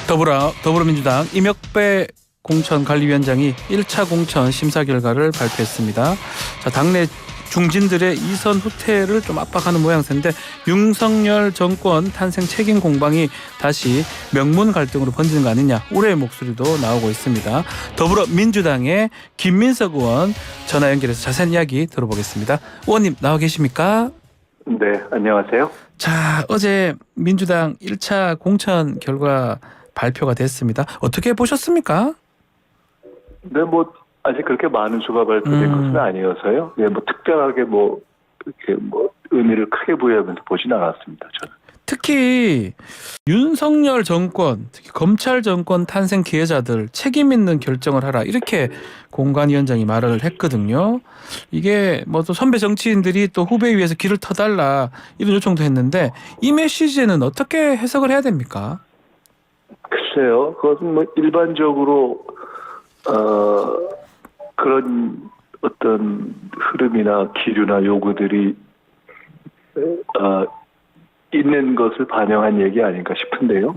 더불어민주당 임혁배 공천관리위원장이 1차 공천 심사 결과를 발표했습니다. 자, 당내 중진들의 이선 후퇴를 좀 압박하는 모양새인데 윤석열 정권 탄생 책임 공방이 다시 명문 갈등으로 번지는 거 아니냐 우려의 목소리도 나오고 있습니다. 더불어민주당의 김민석 의원 전화 연결해서 자세한 이야기 들어보겠습니다. 의원님 나와 계십니까? 네, 안녕하세요. 자, 어제 민주당 1차 공천 결과 발표가 됐습니다. 어떻게 보셨습니까? 네, 아직 그렇게 많은 수가 발표된 것은 아니어서요. 네, 특별하게 이렇게 의미를 크게 부여하면서 보진 않았습니다. 저는. 특히 윤석열 정권, 특히 검찰 정권 탄생 기회자들 책임 있는 결정을 하라 이렇게 공관위원장이 말을 했거든요. 이게 또 선배 정치인들이 또 후배 위해서 길을 터달라 이런 요청도 했는데 이 메시지는 어떻게 해석을 해야 됩니까? 글쎄요, 그것은 일반적으로 그런 어떤 흐름이나 기류나 요구들이 있는 것을 반영한 얘기 아닌가 싶은데요.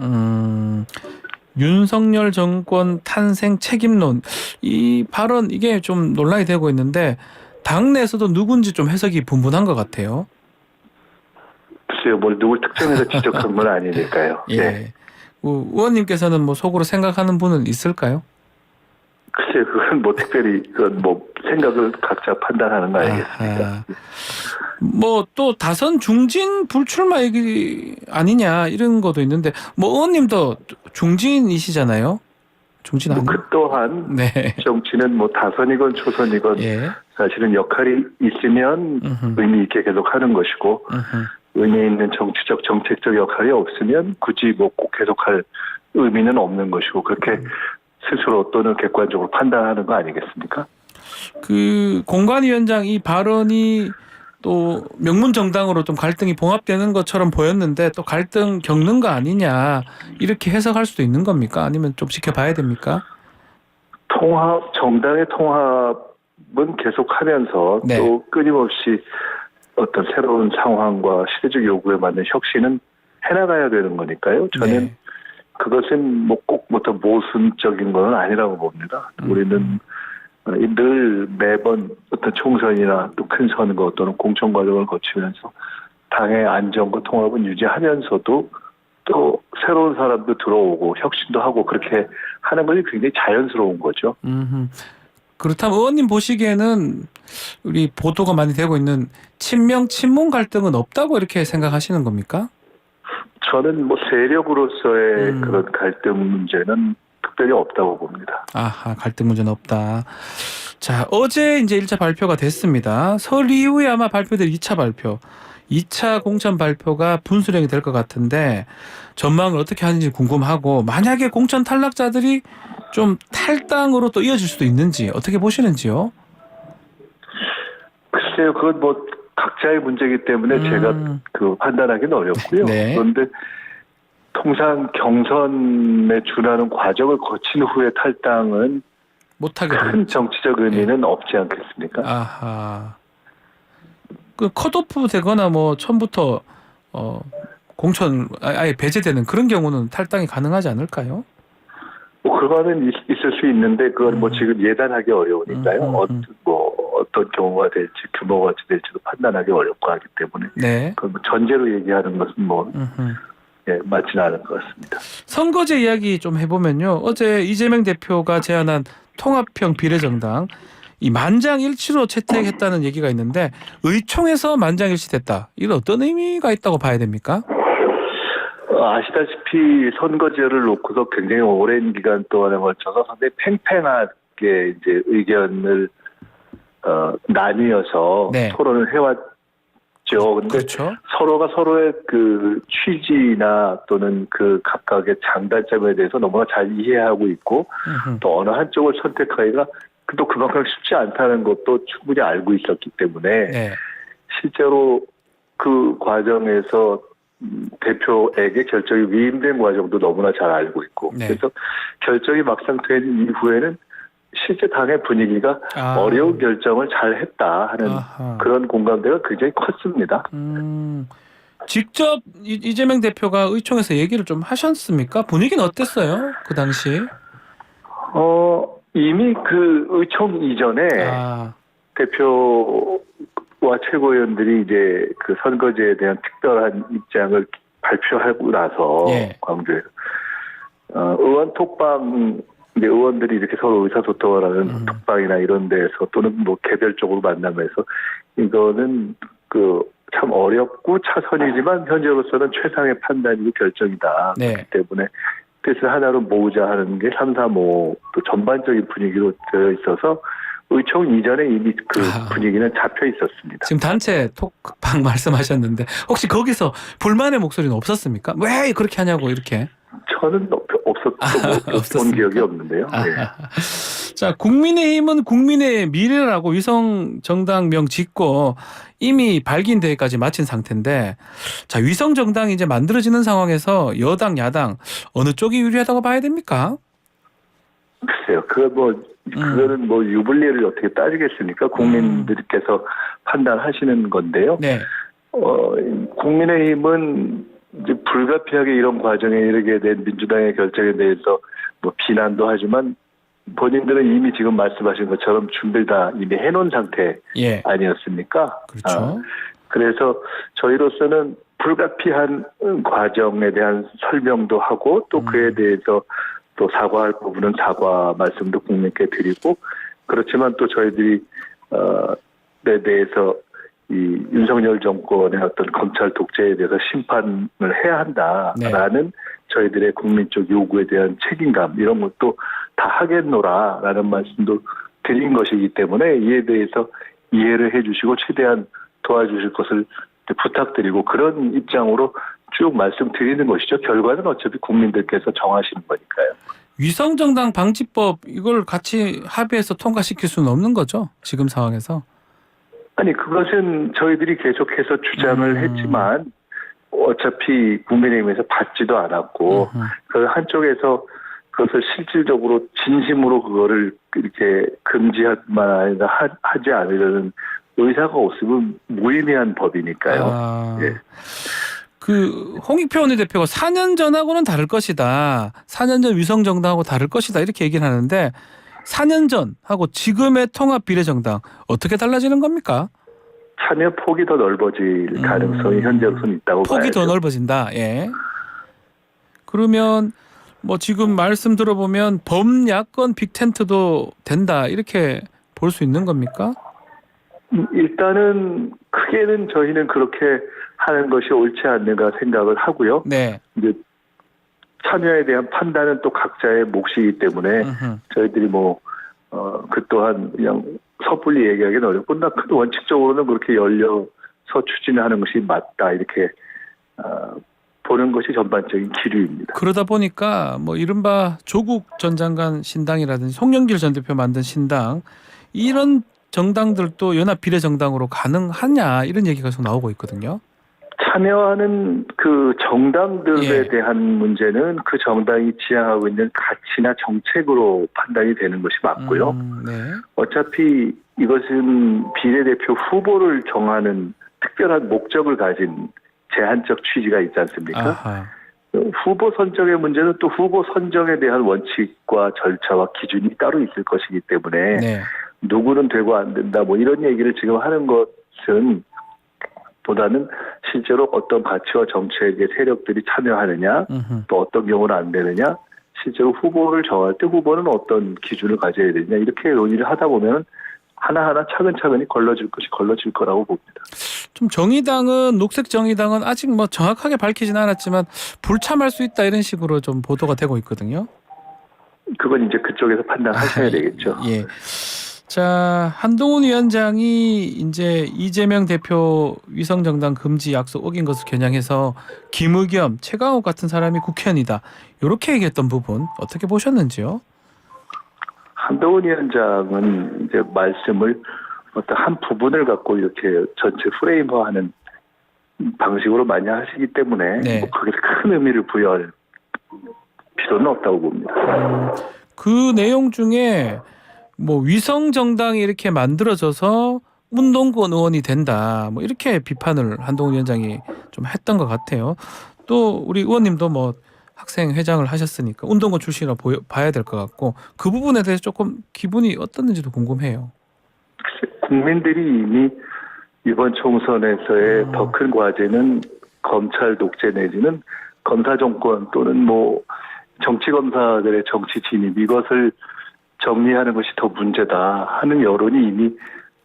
윤석열 정권 탄생 책임론 이 발언 이게 좀 논란이 되고 있는데 당내에서도 누군지 좀 해석이 분분한 것 같아요. 글쎄요, 누굴 특정해서 지적한 건 아니니까요. 예. 네. 의원님께서는 속으로 생각하는 분은 있을까요? 글쎄요, 그건 특별히 생각을 각자 판단하는 거 아니겠습니까? 또 다선 중진 불출마 얘기 아니냐 이런 것도 있는데 의원님도 중진이시잖아요. 중진 아니에요? 그 또한 네. 정치는 다선이건 초선이건 예. 사실은 역할이 있으면 의미 있게 계속 하는 것이고 의미 있는 정치적 정책적 역할이 없으면 굳이 꼭 계속할 의미는 없는 것이고 그렇게 스스로 또는 객관적으로 판단하는 거 아니겠습니까? 그 공관위원장 이 발언이 또 명문 정당으로 좀 갈등이 봉합되는 것처럼 보였는데 또 갈등 겪는 거 아니냐 이렇게 해석할 수도 있는 겁니까? 아니면 좀 지켜봐야 됩니까? 정당의 통합은 계속하면서 네. 또 끊임없이 어떤 새로운 상황과 시대적 요구에 맞는 혁신은 해나가야 되는 거니까요. 저는 네. 그것은 꼭 어떤 모순적인 건 아니라고 봅니다. 우리는 늘 매번 어떤 총선이나 또 큰 선거 또는 공천 과정을 거치면서 당의 안정과 통합은 유지하면서도 또 새로운 사람도 들어오고 혁신도 하고 그렇게 하는 것이 굉장히 자연스러운 거죠. 그렇다면 의원님 보시기에는 우리 보도가 많이 되고 있는 친명 친문 갈등은 없다고 이렇게 생각하시는 겁니까? 저는 세력으로서의 그런 갈등 문제는 특별히 없다고 봅니다. 아하, 갈등 문제는 없다. 자, 어제 이제 1차 발표가 됐습니다. 설 이후에 아마 발표될 2차 발표. 2차 공천 발표가 분수령이 될 것 같은데 전망을 어떻게 하는지 궁금하고 만약에 공천 탈락자들이 좀 탈당으로 또 이어질 수도 있는지 어떻게 보시는지요? 글쎄요, 그건 각자의 문제이기 때문에 제가 판단하기는 어렵고요. 네. 그런데 통상 경선에 준하는 과정을 거친 후에 탈당은 못하게 큰 정치적 의미는 없지 않겠습니까? 아하. 그 컷오프 되거나 처음부터 공천 아예 배제되는 그런 경우는 탈당이 가능하지 않을까요? 그거는 있을 수 있는데 그건 지금 예단하기 어려우니까요. 어떤 경우가 될지 규모가 어찌 될지도 판단하기 어렵고 하기 때문에 네. 그 전제로 얘기하는 것은 맞지는 않은 것 같습니다. 선거제 이야기 좀 해보면요. 어제 이재명 대표가 제안한 통합형 비례정당 이 만장일치로 채택했다는 얘기가 있는데 의총에서 만장일치됐다. 이건 어떤 의미가 있다고 봐야 됩니까? 아시다시피 선거제를 놓고서 굉장히 오랜 기간 동안에 걸쳐서 상당히 팽팽하게 이제 의견을 나뉘어서 네. 토론을 해왔죠. 근데 그렇죠. 서로가 서로의 그 취지나 또는 그 각각의 장단점에 대해서 너무나 잘 이해하고 있고 또 어느 한쪽을 선택하기가 또 그만큼 쉽지 않다는 것도 충분히 알고 있었기 때문에 네. 실제로 그 과정에서 대표에게 결정이 위임된 과정도 너무나 잘 알고 있고 네. 그래서 결정이 막상 된 이후에는 실제 당의 분위기가 어려운 결정을 잘 했다 하는 그런 공감대가 굉장히 컸습니다. 직접 이재명 대표가 의총에서 얘기를 좀 하셨습니까? 분위기는 어땠어요? 그 당시? 이미 그 의총 이전에 아, 대표와 최고위원들이 이제 그 선거제에 대한 특별한 입장을 발표하고 나서 예. 광주에 의원 톡방 이제 의원들이 이렇게 서로 의사소통을 하는 톡방이나 이런 데서 또는 뭐 개별적으로 만나면서 이거는 그 참 어렵고 차선이지만 현재로서는 최상의 판단이고 결정이다. 네. 그렇기 때문에 뜻을 하나로 모으자 하는 게 335 또 전반적인 분위기로 되어 있어서 의총 이전에 이미 그 분위기는 잡혀 있었습니다. 지금 단체 톡방 말씀하셨는데 혹시 거기서 불만의 목소리는 없었습니까? 왜 그렇게 하냐고 이렇게? 저는 본 기억이 없는데요. 네. 자, 국민의힘은 국민의 미래라고 위성 정당명 짓고 이미 발기인 대회까지 마친 상태인데, 자, 위성 정당이 이제 만들어지는 상황에서 여당, 야당 어느 쪽이 유리하다고 봐야 됩니까? 글쎄요, 그거는 뭐 유불리를 어떻게 따지겠습니까? 국민들께서 판단하시는 건데요. 네. 국민의힘은 이제 불가피하게 이런 과정에 이르게 된 민주당의 결정에 대해서 뭐 비난도 하지만 본인들은 이미 지금 말씀하신 것처럼 준비를 다 이미 해놓은 상태 예. 아니었습니까? 그렇죠. 그래서 저희로서는 불가피한 과정에 대한 설명도 하고 또 그에 대해서 또 사과할 부분은 사과 말씀도 국민께 드리고 그렇지만 또 저희들이 에 대해서 이 윤석열 정권의 어떤 검찰 독재에 대해서 심판을 해야 한다라는 네. 저희들의 국민적 요구에 대한 책임감 이런 것도 다 하겠노라라는 말씀도 드린 것이기 때문에 이에 대해서 이해를 해주시고 최대한 도와주실 것을 부탁드리고 그런 입장으로 쭉 말씀드리는 것이죠. 결과는 어차피 국민들께서 정하시는 거니까요. 위성정당 방지법 이걸 같이 합의해서 통과시킬 수는 없는 거죠? 지금 상황에서? 아니 그것은 저희들이 계속해서 주장을 했지만 어차피 국민의힘에서 받지도 않았고 그 한쪽에서 그것을 실질적으로 진심으로 그거를 이렇게 금지만 아니라 하지 않으려는 의사가 없으면 무의미한 법이니까요. 예. 그 홍익표 원내대표가 4년 전하고는 다를 것이다. 4년 전 위성정당하고 다를 것이다. 이렇게 얘기를 하는데 4년 전하고 지금의 통합비례정당 어떻게 달라지는 겁니까? 참여 폭이 더 넓어질 가능성이 현재로서는 있다고 봐야죠. 폭이 더 넓어진다. 예. 그러면 뭐 지금 말씀 들어보면 범야권 빅텐트도 된다. 이렇게 볼 수 있는 겁니까? 일단은 크게는 저희는 그렇게 하는 것이 옳지 않는가 생각을 하고요. 네. 이제 참여에 대한 판단은 또 각자의 몫이기 때문에 저희들이 그 또한 그냥 섣불리 얘기하기는 어렵고 원칙적으로는 그렇게 열려서 추진하는 것이 맞다 이렇게 보는 것이 전반적인 기류입니다. 그러다 보니까 뭐 이른바 조국 전 장관 신당이라든지 송영길 전 대표 만든 신당 이런 정당들도 연합 비례정당으로 가능하냐 이런 얘기가 계속 나오고 있거든요. 참여하는 그 정당들에 예. 대한 문제는 그 정당이 지향하고 있는 가치나 정책으로 판단이 되는 것이 맞고요. 네. 어차피 이것은 비례대표 후보를 정하는 특별한 목적을 가진 제한적 취지가 있지 않습니까? 아하. 후보 선정의 문제는 또 후보 선정에 대한 원칙과 절차와 기준이 따로 있을 것이기 때문에 네. 누구는 되고 안 된다 뭐 이런 얘기를 지금 하는 것은 보다는 실제로 어떤 가치와 정책의 세력들이 참여하느냐 또 어떤 경우는 안 되느냐 실제로 후보를 정할 때 후보는 어떤 기준을 가져야 되느냐 이렇게 논의를 하다 보면 하나하나 차근차근히 걸러질 거라고 봅니다. 좀 정의당은 녹색 정의당은 아직 뭐 정확하게 밝히진 않았지만 불참할 수 있다 이런 식으로 좀 보도가 되고 있거든요. 그건 이제 그쪽에서 판단하셔야 되겠죠. 예. 자, 한동훈 위원장이 이제 이재명 대표 위성정당 금지 약속 어긴 것을 겨냥해서 김의겸, 최강욱 같은 사람이 국회의원이다. 이렇게 얘기했던 부분 어떻게 보셨는지요? 한동훈 위원장은 이제 말씀을 어떤 한 부분을 갖고 이렇게 전체 프레임화하는 방식으로 많이 하시기 때문에 네. 뭐 그게 큰 의미를 부여할 필요는 없다고 봅니다. 그 내용 중에 뭐 위성 정당이 이렇게 만들어져서 운동권 의원이 된다. 뭐 이렇게 비판을 한동훈 위원장이 좀 했던 것 같아요. 또 우리 의원님도 뭐 학생 회장을 하셨으니까 운동권 출신이라 봐야 될 것 같고 그 부분에 대해서 조금 기분이 어떻는지도 궁금해요. 국민들이 이미 이번 총선에서의 더 큰 과제는 검찰 독재 내지는 검사 정권 또는 뭐 정치 검사들의 정치 진입 이것을 정리하는 것이 더 문제다 하는 여론이 이미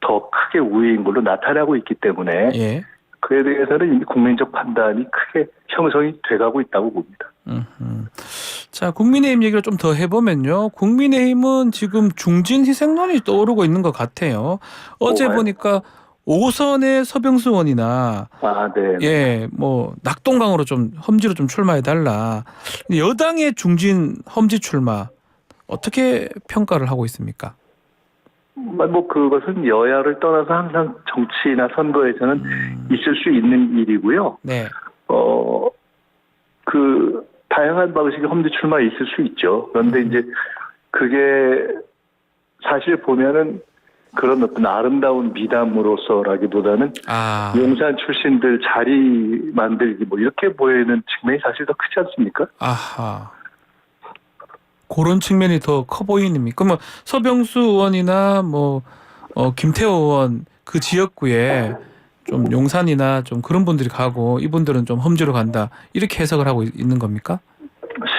더 크게 우위인 걸로 나타나고 있기 때문에 예. 그에 대해서는 이미 국민적 판단이 크게 형성이 돼가고 있다고 봅니다. 자, 국민의힘 얘기를 좀 더 해보면요. 국민의힘은 지금 중진 희생론이 떠오르고 있는 것 같아요. 어제 보니까 5선의 서병수 의원이나 네. 예, 뭐 낙동강으로 좀 험지로 좀 출마해 달라. 여당의 중진 험지 출마 어떻게 평가를 하고 있습니까? 뭐 그것은 여야를 떠나서 항상 정치나 선거에서는 있을 수 있는 일이고요. 네. 그 다양한 방식의 험지 출마 있을 수 있죠. 그런데 이제 그게 사실 보면은 그런 어떤 아름다운 미담으로서라기보다는 용산 출신들 자리 만들기 뭐 이렇게 보이는 측면이 사실 더 크지 않습니까? 아하. 그런 측면이 더 커 보이는입니까? 그러면 서병수 의원이나 뭐 김태호 의원 그 지역구에 좀 용산이나 좀 그런 분들이 가고 이분들은 좀 험지로 간다 이렇게 해석을 하고 있는 겁니까?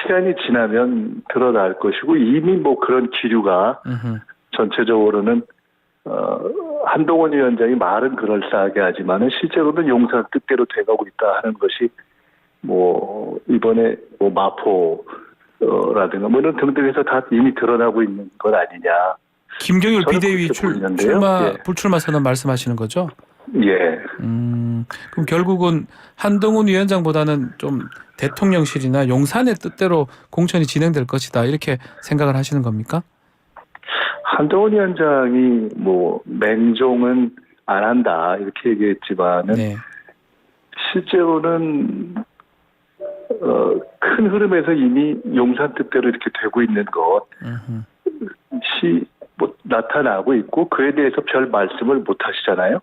시간이 지나면 드러날 것이고 이미 뭐 그런 기류가 전체적으로는 한동훈 위원장이 말은 그럴싸하게 하지만은 실제로는 용산 뜻대로 돼가고 있다 하는 것이 뭐 이번에 뭐 마포라든가 뭐 이런 등등에서 다 이미 드러나고 있는 것 아니냐. 김경률 비대위 불출마 선언 말씀하시는 거죠? 예. 그럼 결국은 한동훈 위원장보다는 좀 대통령실이나 용산의 뜻대로 공천이 진행될 것이다 이렇게 생각을 하시는 겁니까? 한동훈 위원장이 뭐 맹종은 안 한다 이렇게 얘기했지만은 네. 실제로는 큰 흐름에서 이미 용산 뜻대로 이렇게 되고 있는 것이 뭐 나타나고 있고 그에 대해서 별 말씀을 못 하시잖아요.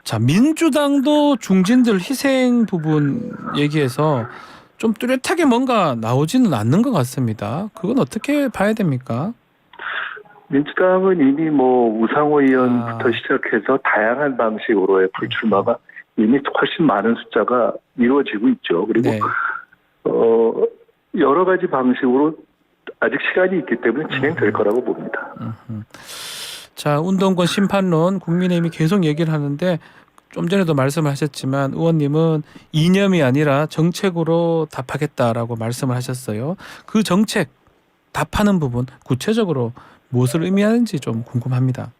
자, 민주당도 중진들 희생 부분 얘기해서 좀 뚜렷하게 뭔가 나오지는 않는 것 같습니다. 그건 어떻게 봐야 됩니까? 민주당은 이미 뭐 우상호 의원부터 시작해서 다양한 방식으로의 불출마가 이미 훨씬 많은 숫자가 이루어지고 있죠. 그리고 네. 여러 가지 방식으로 아직 시간이 있기 때문에 진행될 거라고 봅니다. 자, 운동권 심판론 국민의힘이 계속 얘기를 하는데 좀 전에도 말씀을 하셨지만 의원님은 이념이 아니라 정책으로 답하겠다라고 말씀을 하셨어요. 그 정책 답하는 부분 구체적으로 무엇을 의미하는지 좀 궁금합니다.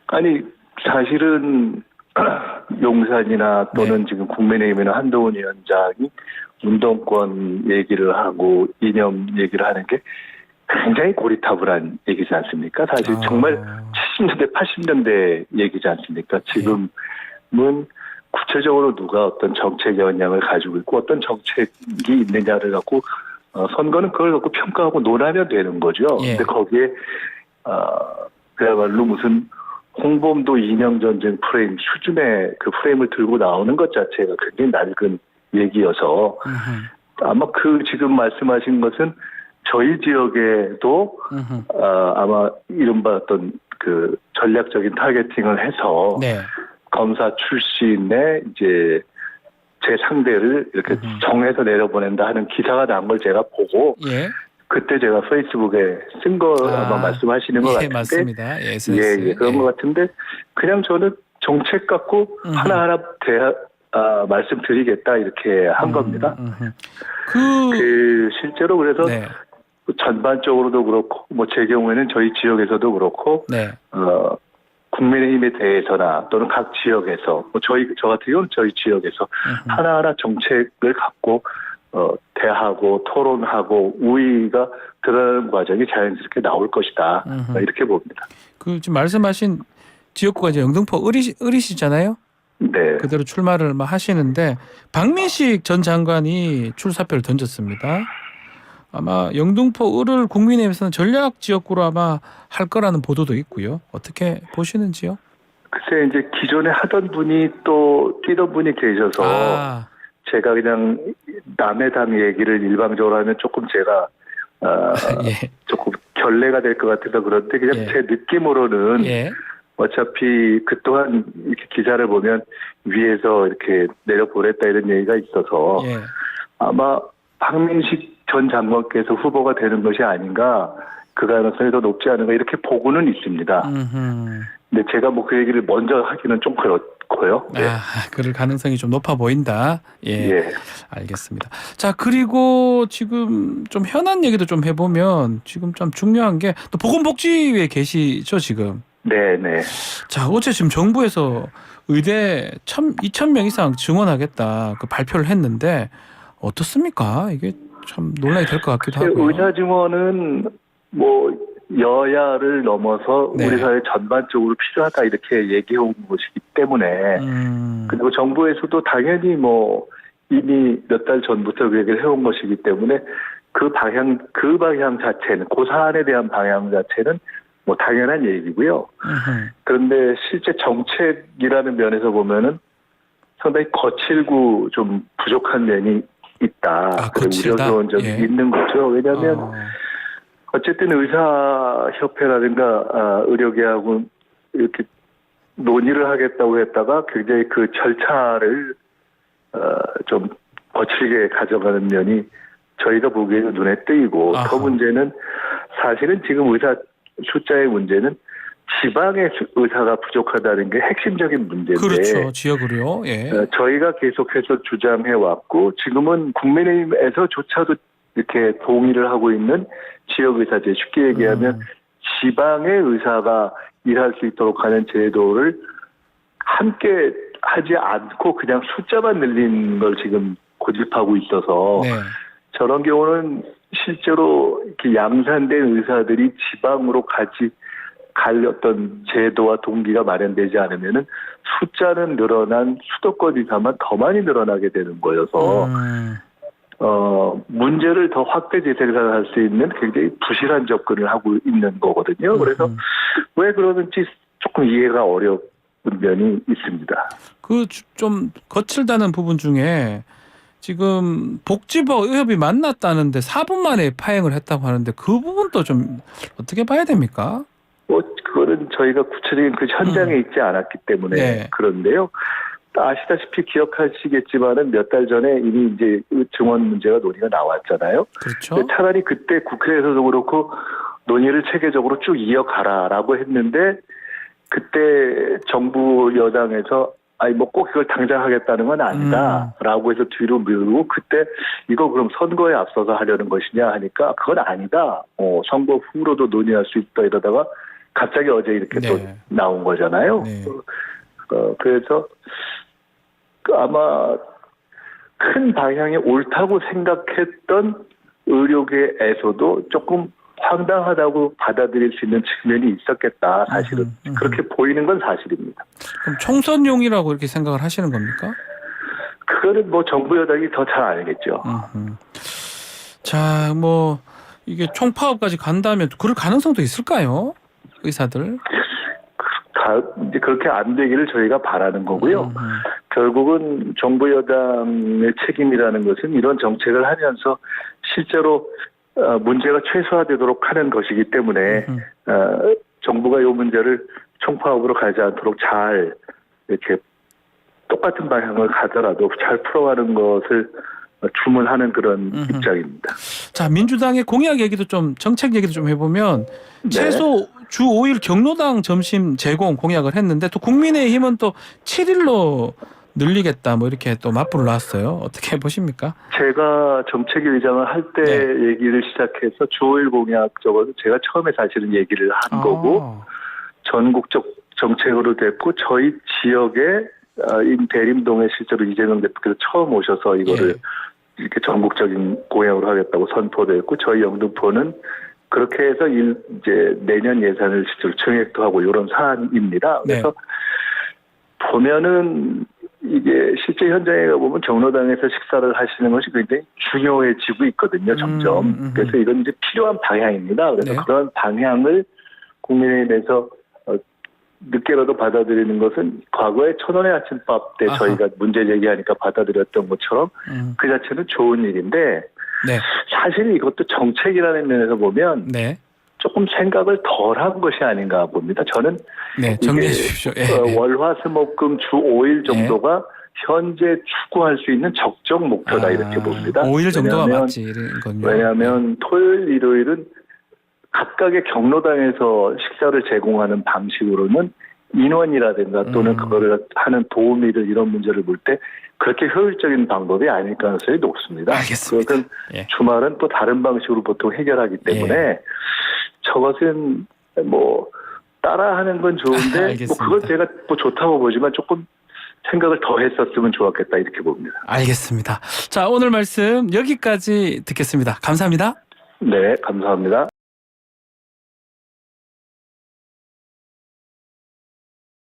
아니 사실은 용산이나 또는 지금 국민의힘이나 한동훈 위원장이 운동권 얘기를 하고 이념 얘기를 하는 게 굉장히 고리타분한 얘기지 않습니까? 사실 정말 70년대, 80년대 얘기지 않습니까? 지금은 구체적으로 누가 어떤 정책 역량을 가지고 있고 어떤 정책이 있느냐를 갖고 선거는 그걸 갖고 평가하고 논하면 되는 거죠. 근데 거기에 그야말로 무슨 홍범도 이념 전쟁 프레임 수준의 그 프레임을 들고 나오는 것 자체가 굉장히 낡은 얘기여서 아마 그 지금 말씀하신 것은 저희 지역에도 아마 이른바 어떤 그 전략적인 타겟팅을 해서 검사 출신의 이제 제 상대를 이렇게 정해서 내려보낸다 하는 기사가 난 걸 제가 보고 그때 제가 페이스북에 쓴 거 아마 말씀하시는 것 같은데 맞습니다. 예, 그런 것 같은데 그냥 저는 정책 갖고 하나하나 말씀드리겠다 이렇게 한 겁니다. 그 실제로 그래서 전반적으로도 그렇고 뭐 제 경우에는 저희 지역에서도 그렇고 국민의힘에 대해서나 또는 각 지역에서 뭐 저 같은 경우는 저희 지역에서 하나하나 정책을 갖고 대하고 토론하고 우위가 드러나는 과정이 자연스럽게 나올 것이다 이렇게 봅니다. 그 지금 말씀하신 지역구가 이제 영등포 을이시잖아요. 네. 그대로 출마를 막 하시는데 박민식 전 장관이 출사표를 던졌습니다. 아마 영등포 을을 국민의힘에서는 전략 지역구로 아마 할 거라는 보도도 있고요. 어떻게 보시는지요? 글쎄 이제 기존에 하던 분이 또 뛰던 분이 계셔서 아, 제가 그냥 남의 당 얘기를 일방적으로 하면 조금 제가 예, 조금 결례가 될 것 같아서 그런데 그냥 예. 제 느낌으로는 예, 어차피 그동안 이렇게 기사를 보면 위에서 이렇게 내려보냈다 이런 얘기가 있어서 예. 아마 박민식 전 장관께서 후보가 되는 것이 아닌가 그 가능성이 더 높지 않은가 이렇게 보고는 있습니다. 음흠. 근데 제가 뭐 그 얘기를 먼저 하기는 좀 그렇고요. 예. 아, 그럴 가능성이 좀 높아 보인다. 예, 예. 알겠습니다. 자, 그리고 지금 좀 현안 얘기도 좀 해보면 지금 좀 중요한 게 또 보건복지위에 계시죠, 지금. 네네. 자, 어제 지금 정부에서 의대 2,000명 이상 증원하겠다 그 발표를 했는데 어떻습니까? 이게 참 논란이 될 것 같기도 하고요. 의사 증원은 뭐 여야를 넘어서 네. 우리 사회 전반적으로 필요하다 이렇게 얘기해 온 것이기 때문에 그리고 정부에서도 당연히 뭐 이미 몇 달 전부터 그 얘기를 해온 것이기 때문에 그 방향 자체는 그 사안에 대한 방향 자체는 뭐 당연한 얘기고요. 그런데 실제 정책이라는 면에서 보면은 상당히 거칠고 좀 부족한 면이 있다. 아, 거칠다? 우려스러운 점이 예. 있는 거죠. 왜냐하면 어쨌든 의사협회라든가 의료계하고 이렇게 논의를 하겠다고 했다가 굉장히 그 절차를 좀 거칠게 가져가는 면이 저희가 보기에는 눈에 띄고 아하. 더 문제는 사실은 지금 의사 숫자의 문제는 지방의 의사가 부족하다는 게 핵심적인 문제인데 그렇죠. 지역으로요. 예. 저희가 계속해서 주장해 왔고 지금은 국민의힘에서조차도 이렇게 동의를 하고 있는 지역의사제 쉽게 얘기하면 지방의 의사가 일할 수 있도록 하는 제도를 함께 하지 않고 그냥 숫자만 늘리는 걸 지금 고집하고 있어서 네. 저런 경우는 실제로 이렇게 양산된 의사들이 지방으로 갈 어떤 제도와 동기가 마련되지 않으면은 숫자는 늘어난 수도권 의사만 더 많이 늘어나게 되는 거여서 문제를 더 확대 재생산할 수 있는 굉장히 부실한 접근을 하고 있는 거거든요. 그래서 왜 그러는지 조금 이해가 어려운 면이 있습니다. 그 좀 거칠다는 부분 중에 지금 복지부와 의협이 만났다는데 4분 만에 파행을 했다고 하는데 그 부분도 좀 어떻게 봐야 됩니까? 뭐 그거는 저희가 구체적인 그 현장에 있지 않았기 때문에 네. 그런데요. 아시다시피 기억하시겠지만은 몇 달 전에 이미 이제 증원 문제가 논의가 나왔잖아요. 그렇죠. 차라리 그때 국회에서도 그렇고 논의를 체계적으로 쭉 이어가라라고 했는데 그때 정부 여당에서 아니 뭐 꼭 이걸 당장 하겠다는 건 아니다라고 해서 뒤로 밀고 그때 이거 그럼 선거에 앞서서 하려는 것이냐 하니까 그건 아니다. 선거 후로도 논의할 수 있다 이러다가 갑자기 어제 이렇게 네. 또 나온 거잖아요. 네. 그래서 아마 큰 방향이 옳다고 생각했던 의료계에서도 조금 황당하다고 받아들일 수 있는 측면이 있었겠다. 사실은 그렇게 보이는 건 사실입니다. 그럼 총선용이라고 이렇게 생각을 하시는 겁니까? 그거는 뭐 정부 여당이 더 잘 알겠죠. 자, 뭐 이게 총파업까지 간다면 그럴 가능성도 있을까요? 의사들? 이제 그렇게 안 되기를 저희가 바라는 거고요. 결국은 정부 여당의 책임이라는 것은 이런 정책을 하면서 실제로 문제가 최소화되도록 하는 것이기 때문에 정부가 이 문제를 총파업으로 가지 않도록 잘 이렇게 똑같은 방향을 가더라도 잘 풀어가는 것을 주문하는 그런 입장입니다. 자, 민주당의 공약 얘기도 좀 정책 얘기도 좀 해보면 네. 최소 주 5일 경로당 점심 제공 공약을 했는데 또 국민의힘은 또 7일로 늘리겠다 뭐 이렇게 또 맞불을 놨어요. 어떻게 보십니까? 제가 정책위 의장을 할 때 얘기를 시작해서 주 5일 공약 적어서 제가 처음에 사실은 얘기를 한 거고 전국적 정책으로 됐고 저희 지역에 대림동에 실제로 이재명 대표께서 처음 오셔서 이거를 이렇게 전국적인 공약으로 하겠다고 선포도 했고 저희 영등포는 그렇게 해서 이제 내년 예산을 실제로 증액도 하고 이런 사안입니다. 그래서 보면은 이게 실제 현장에 가보면 경로당에서 식사를 하시는 것이 굉장히 중요해지고 있거든요, 점점. 그래서 이건 이제 필요한 방향입니다. 그래서 네. 그런 방향을 국민의힘에서 늦게라도 받아들이는 것은 과거에 천원의 아침밥 때 아하. 저희가 문제 제기하니까 받아들였던 것처럼 그 자체는 좋은 일인데 네. 사실 이것도 정책이라는 면에서 보면 네. 조금 생각을 덜한 것이 아닌가 봅니다. 저는 네. 정리해 주십시오. 예. 월화수목금 주 5일 정도가 현재 추구할 수 있는 적정 목표다 이렇게 봅니다. 5일 정도가 왜냐하면- 맞지 이런 건요. 왜냐하면 토요일, 일요일은 각각의 경로당에서 식사를 제공하는 방식으로는 인원이라든가 또는 그거를 하는 도우미들 이런 문제를 볼 때 그렇게 효율적인 방법이 아닐 가능성이 높습니다. 알겠습니다. 그것은 예. 주말은 또 다른 방식으로 보통 해결하기 때문에 저것은 뭐 따라하는 건 좋은데 뭐 알겠습니다. 그건 제가 뭐 좋다고 보지만 조금 생각을 더 했었으면 좋았겠다 이렇게 봅니다. 알겠습니다. 자, 오늘 말씀 여기까지 듣겠습니다. 감사합니다. 네, 감사합니다.